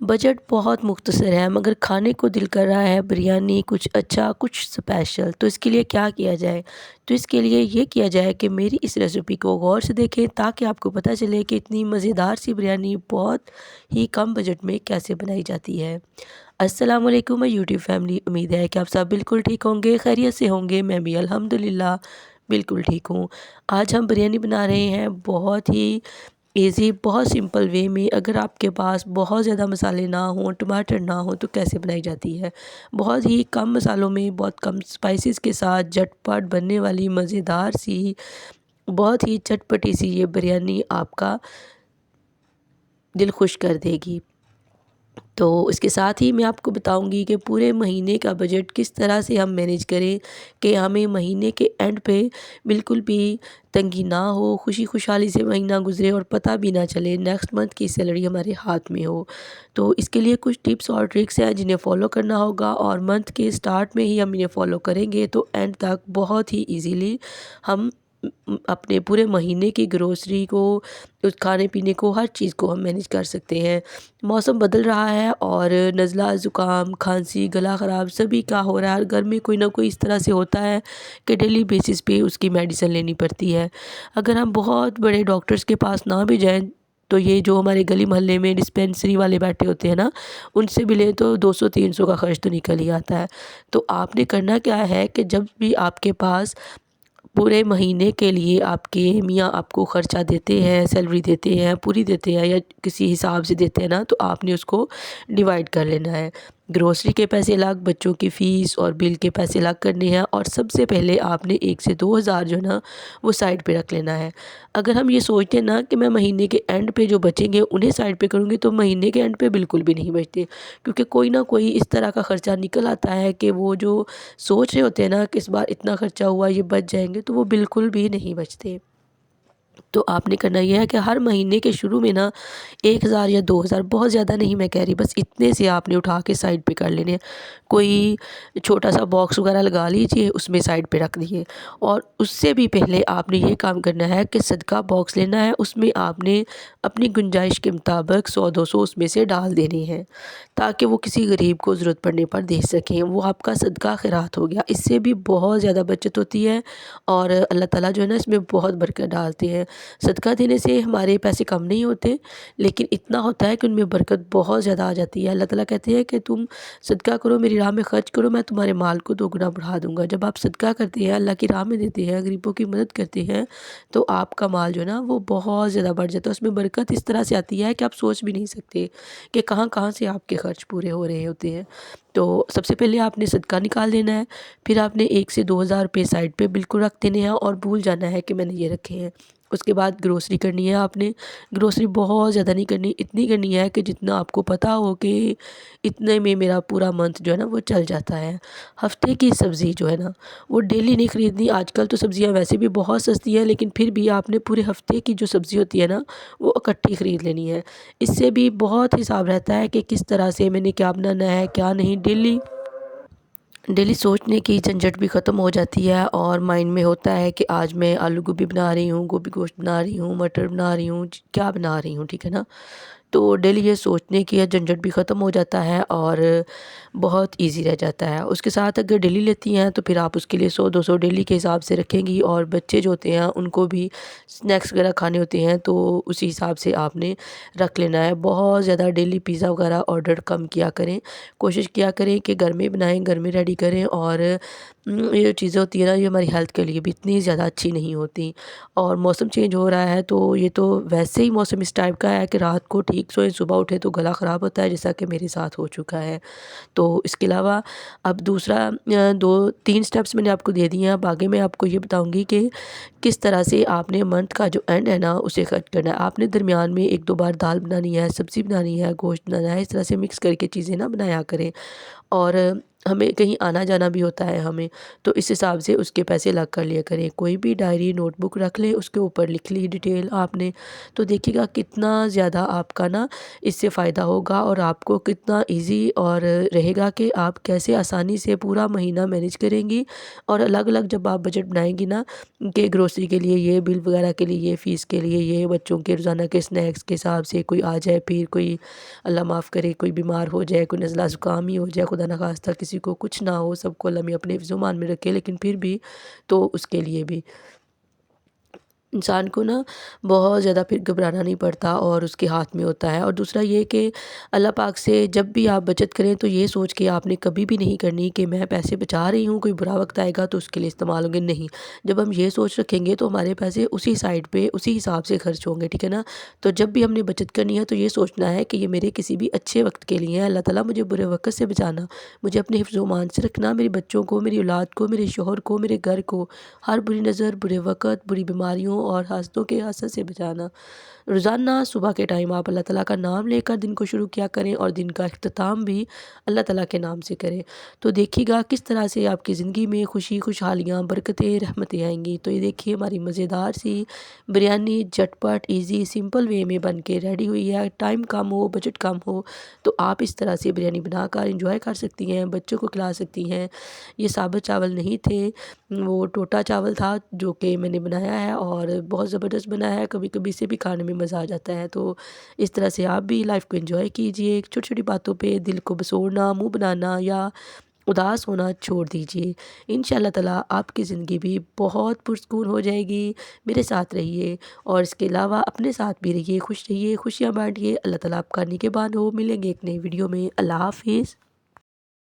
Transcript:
Budget بہت مختصر ہے مگر کھانے کو دل کر رہا ہے بریانی، کچھ اچھا کچھ اسپیشل، تو اس کے لیے کیا کیا جائے؟ تو اس کے لیے یہ کیا جائے کہ میری اس ریسیپی کو غور سے دیکھیں تاکہ آپ کو پتہ چلے کہ اتنی مزیدار سی بریانی بہت ہی کم بجٹ میں کیسے بنائی جاتی ہے۔ السلام علیکم یوٹیوب فیملی، امید ہے کہ آپ سب بالکل ٹھیک ہوں گے، خیریت سے ہوں گے۔ میں بھی الحمدللہ بالکل ٹھیک ہوں۔ آج ہم بریانی بنا رہے ہیں بہت ہی ایزی، بہت سمپل وے میں۔ اگر آپ کے پاس بہت زیادہ مسالے نہ ہوں، ٹماٹر نہ ہوں تو کیسے بنائی جاتی ہے؟ بہت ہی کم مسالوں میں، بہت کم سپائسز کے ساتھ جھٹ پٹ بننے والی مزیدار سی، بہت ہی چٹپٹی سی یہ بریانی آپ کا دل خوش کر دے گی۔ تو اس کے ساتھ ہی میں آپ کو بتاؤں گی کہ پورے مہینے کا بجٹ کس طرح سے ہم مینیج کریں کہ ہمیں مہینے کے اینڈ پہ بالکل بھی تنگی نہ ہو، خوشی خوشحالی سے مہینہ گزرے اور پتہ بھی نہ چلے نیکسٹ منتھ کی سیلری ہمارے ہاتھ میں ہو۔ تو اس کے لیے کچھ ٹپس اور ٹرکس ہیں جنہیں فالو کرنا ہوگا، اور منتھ کے سٹارٹ میں ہی ہم انہیں فالو کریں گے تو اینڈ تک بہت ہی ایزیلی ہم اپنے پورے مہینے کی گروسری کو، اس کھانے پینے کو، ہر چیز کو ہم مینیج کر سکتے ہیں۔ موسم بدل رہا ہے اور نزلہ، زکام، کھانسی، گلا خراب سبھی کا ہو رہا ہے، ہر گھر میں کوئی نہ کوئی اس طرح سے ہوتا ہے کہ ڈیلی بیسس پہ اس کی میڈیسن لینی پڑتی ہے۔ اگر ہم بہت بڑے ڈاکٹرز کے پاس نہ بھی جائیں تو یہ جو ہمارے گلی محلے میں ڈسپینسری والے بیٹھے ہوتے ہیں نا، ان سے بھی لیں تو 200-300 کا خرچ تو نکل ہی آتا ہے۔ تو آپ نے کرنا کیا ہے کہ جب بھی آپ کے پاس پورے مہینے کے لیے آپ کے میاں آپ کو خرچہ دیتے ہیں، سیلری دیتے ہیں، پوری دیتے ہیں یا کسی حساب سے دیتے ہیں نا، تو آپ نے اس کو ڈیوائڈ کر لینا ہے۔ گروسری کے پیسے الگ، بچوں کی فیس اور بل کے پیسے الگ کرنے ہیں، اور سب سے پہلے آپ نے 1 سے 2 ہزار جو ہے نا وہ سائڈ پہ رکھ لینا ہے۔ اگر ہم یہ سوچتے ہیں نا کہ میں مہینے کے اینڈ پہ جو بچیں گے انہیں سائڈ پہ کروں گی، تو مہینے کے اینڈ پہ بالکل بھی نہیں بچتے، کیونکہ کوئی نہ کوئی اس طرح کا خرچہ نکل آتا ہے کہ وہ جو سوچ رہے ہوتے ہیں نا کہ اس بار اتنا خرچہ ہوا، یہ بچ جائیں گے، تو وہ بالکل بھی نہیں بچتے۔ تو آپ نے کرنا یہ ہے کہ ہر مہینے کے شروع میں نا 1 ہزار یا 2 ہزار، بہت زیادہ نہیں میں کہہ رہی، بس اتنے سے آپ نے اٹھا کے سائڈ پہ کر لینے ہیں۔ کوئی چھوٹا سا باکس وغیرہ لگا لیجئے، اس میں سائڈ پہ رکھ دیجئے، اور اس سے بھی پہلے آپ نے یہ کام کرنا ہے کہ صدقہ باکس لینا ہے، اس میں آپ نے اپنی گنجائش کے مطابق 100-200 اس میں سے ڈال دینے ہیں، تاکہ وہ کسی غریب کو ضرورت پڑنے پر دے سکیں۔ وہ آپ کا صدقہ خیرات ہو گیا، اس سے بھی بہت زیادہ بچت ہوتی ہے، اور اللہ تعالیٰ جو ہے نا اس میں بہت برکت ڈالتے ہیں۔ صدقہ دینے سے ہمارے پیسے کم نہیں ہوتے، لیکن اتنا ہوتا ہے کہ ان میں برکت بہت زیادہ آ جاتی ہے۔ اللہ تعالیٰ کہتے ہیں کہ تم صدقہ کرو، میری راہ میں خرچ کرو، میں تمہارے مال کو 2 گنا بڑھا دوں گا۔ جب آپ صدقہ کرتے ہیں، اللہ کی راہ میں دیتے ہیں، غریبوں کی مدد کرتے ہیں، تو آپ کا مال جو ہے نا وہ بہت زیادہ بڑھ جاتا ہے۔ اس میں برکت اس طرح سے آتی ہے کہ آپ سوچ بھی نہیں سکتے کہ کہاں کہاں سے آپ کے خرچ پورے ہو رہے ہوتے ہیں۔ تو سب سے پہلے آپ نے صدقہ نکال دینا ہے، پھر آپ نے 1 سے 2 ہزار روپے سائڈ پہ بالکل رکھ دینے ہیں، اور بھول جانا ہے کہ میں نے یہ رکھے ہیں۔ اس کے بعد گروسری کرنی ہے آپ نے۔ گروسری بہت زیادہ نہیں کرنی، اتنی کرنی ہے کہ جتنا آپ کو پتہ ہو کہ اتنے میں میرا پورا منتھ جو ہے نا وہ چل جاتا ہے۔ ہفتے کی سبزی جو ہے نا وہ ڈیلی نہیں خریدنی۔ آج کل تو سبزیاں ویسے بھی بہت سستی ہیں، لیکن پھر بھی آپ نے پورے ہفتے کی جو سبزی ہوتی ہے نا وہ اکٹھی خرید لینی ہے۔ اس سے بھی بہت حساب رہتا ہے کہ کس طرح سے میں نے کیا بنانا ہے کیا نہیں۔ ڈیلی سوچنے کی جھنجھٹ بھی ختم ہو جاتی ہے، اور مائنڈ میں ہوتا ہے کہ آج میں آلو گوبھی بنا رہی ہوں، گوبھی گوشت بنا رہی ہوں، مٹر بنا رہی ہوں، کیا بنا رہی ہوں، ٹھیک ہے نا۔ تو ڈیلی یہ سوچنے کی جھنجھٹ بھی ختم ہو جاتا ہے اور بہت ایزی رہ جاتا ہے۔ اس کے ساتھ اگر ڈیلی لیتی ہیں تو پھر آپ اس کے لیے 100-200 ڈیلی کے حساب سے رکھیں گی، اور بچے جو ہوتے ہیں ان کو بھی سنیکس وغیرہ کھانے ہوتے ہیں، تو اسی حساب سے آپ نے رکھ لینا ہے۔ بہت زیادہ ڈیلی پیزا وغیرہ آرڈر کم کیا کریں، کوشش کیا کریں کہ گھر میں بنائیں، گھر میں ریڈی کریں، اور یہ چیزیں ہوتی ہیں نا یہ ہماری ہیلتھ کے لیے بھی اتنی زیادہ اچھی نہیں ہوتی۔ اور موسم چینج ہو رہا ہے تو یہ تو ویسے ہی موسم اس ٹائپ کا ہے کہ رات کو ٹھیک سوئیں، صبح اٹھے تو گلا خراب ہوتا ہے، جیسا کہ میرے ساتھ ہو چکا ہے۔ تو اس کے علاوہ اب دوسرا 2-3 سٹیپس میں نے آپ کو دے دیے ہیں، اب آگے میں آپ کو یہ بتاؤں گی کہ کس طرح سے آپ نے منتھ کا جو اینڈ ہے نا اسے خرچ کرنا ہے۔ آپ نے درمیان میں 1-2 بار دال بنانی ہے، سبزی بنانی ہے، گوشت بنانا ہے، اس طرح سے مکس کر کے چیزیں نہ بنایا کریں۔ اور ہمیں کہیں آنا جانا بھی ہوتا ہے ہمیں، تو اس حساب سے اس کے پیسے الگ کر لیا کریں۔ کوئی بھی ڈائری نوٹ بک رکھ لیں، اس کے اوپر لکھ لی ڈیٹیل آپ نے، تو دیکھیے گا کتنا زیادہ آپ کا نا اس سے فائدہ ہوگا، اور آپ کو کتنا ایزی اور رہے گا کہ آپ کیسے آسانی سے پورا مہینہ مینیج کریں گی۔ اور الگ الگ جب آپ بجٹ بنائیں گی نا کہ گروسری کے لیے یہ، بل وغیرہ کے لیے یہ، فیس کے لیے یہ، بچوں کے روزانہ کے اسنیکس کے حساب سے، کوئی آ جائے پھر کوئی اللہ معاف کرے کوئی بیمار ہو جائے، کوئی نزلہ زکام ہی ہو جائے، خدا نخواستہ کسی کو کچھ نہ ہو، سب کو اللہ میاں اپنے حفظ و امان میں رکھے، لیکن پھر بھی تو اس کے لیے بھی انسان کو نا بہت زیادہ پھر گھبرانا نہیں پڑتا، اور اس کے ہاتھ میں ہوتا ہے۔ اور دوسرا یہ کہ اللہ پاک سے جب بھی آپ بچت کریں تو یہ سوچ کے آپ نے کبھی بھی نہیں کرنی کہ میں پیسے بچا رہی ہوں، کوئی برا وقت آئے گا تو اس کے لیے استعمال ہوں گے، نہیں۔ جب ہم یہ سوچ رکھیں گے تو ہمارے پیسے اسی سائڈ پہ اسی حساب سے خرچ ہوں گے، ٹھیک ہے نا۔ تو جب بھی ہم نے بچت کرنی ہے تو یہ سوچنا ہے کہ یہ میرے کسی بھی اچھے وقت کے لیے ہے، اللہ تعالیٰ مجھے برے وقت سے بچانا، مجھے اپنے حفظ و امان سے رکھنا، میرے بچوں کو، میری اولاد کو، میرے شوہر کو، میرے گھر کو ہر بری نظر، برے وقت، بری بیماریوں اور حاسدوں کے حسد سے بچانا۔ روزانہ صبح کے ٹائم آپ اللہ تعالیٰ کا نام لے کر دن کو شروع کیا کریں، اور دن کا اختتام بھی اللہ تعالیٰ کے نام سے کریں، تو دیکھیے گا کس طرح سے آپ کی زندگی میں خوشی، خوشحالیاں، برکتیں، رحمتیں آئیں گی۔ تو یہ دیکھیے ہماری مزیدار سی بریانی جھٹ پٹ ایزی سمپل وے میں بن کے ریڈی ہوئی ہے۔ ٹائم کم ہو، بجٹ کم ہو تو آپ اس طرح سے بریانی بنا کر انجوائے کر سکتی ہیں، بچوں کو کھلا سکتی ہیں۔ یہ ثابت چاول نہیں تھے، وہ ٹوٹا چاول تھا جو کہ میں نے بنایا ہے، اور بہت زبردست بنایا ہے، کبھی کبھی سے بھی کھانے میں مزہ آ جاتا ہے۔ تو اس طرح سے آپ بھی لائف کو انجوائے کیجئے، چھوٹی چھوٹی باتوں پہ دل کو بسوڑنا، منہ بنانا یا اداس ہونا چھوڑ دیجئے۔ انشاءاللہ تعالیٰ آپ کی زندگی بھی بہت پرسکون ہو جائے گی۔ میرے ساتھ رہیے، اور اس کے علاوہ اپنے ساتھ بھی رہیے، خوش رہیے، خوشیاں بانٹیے۔ اللہ تعالیٰ آپ کا نگہبان ہو۔ ملیں گے ایک نئی ویڈیو میں۔ اللہ حافظ۔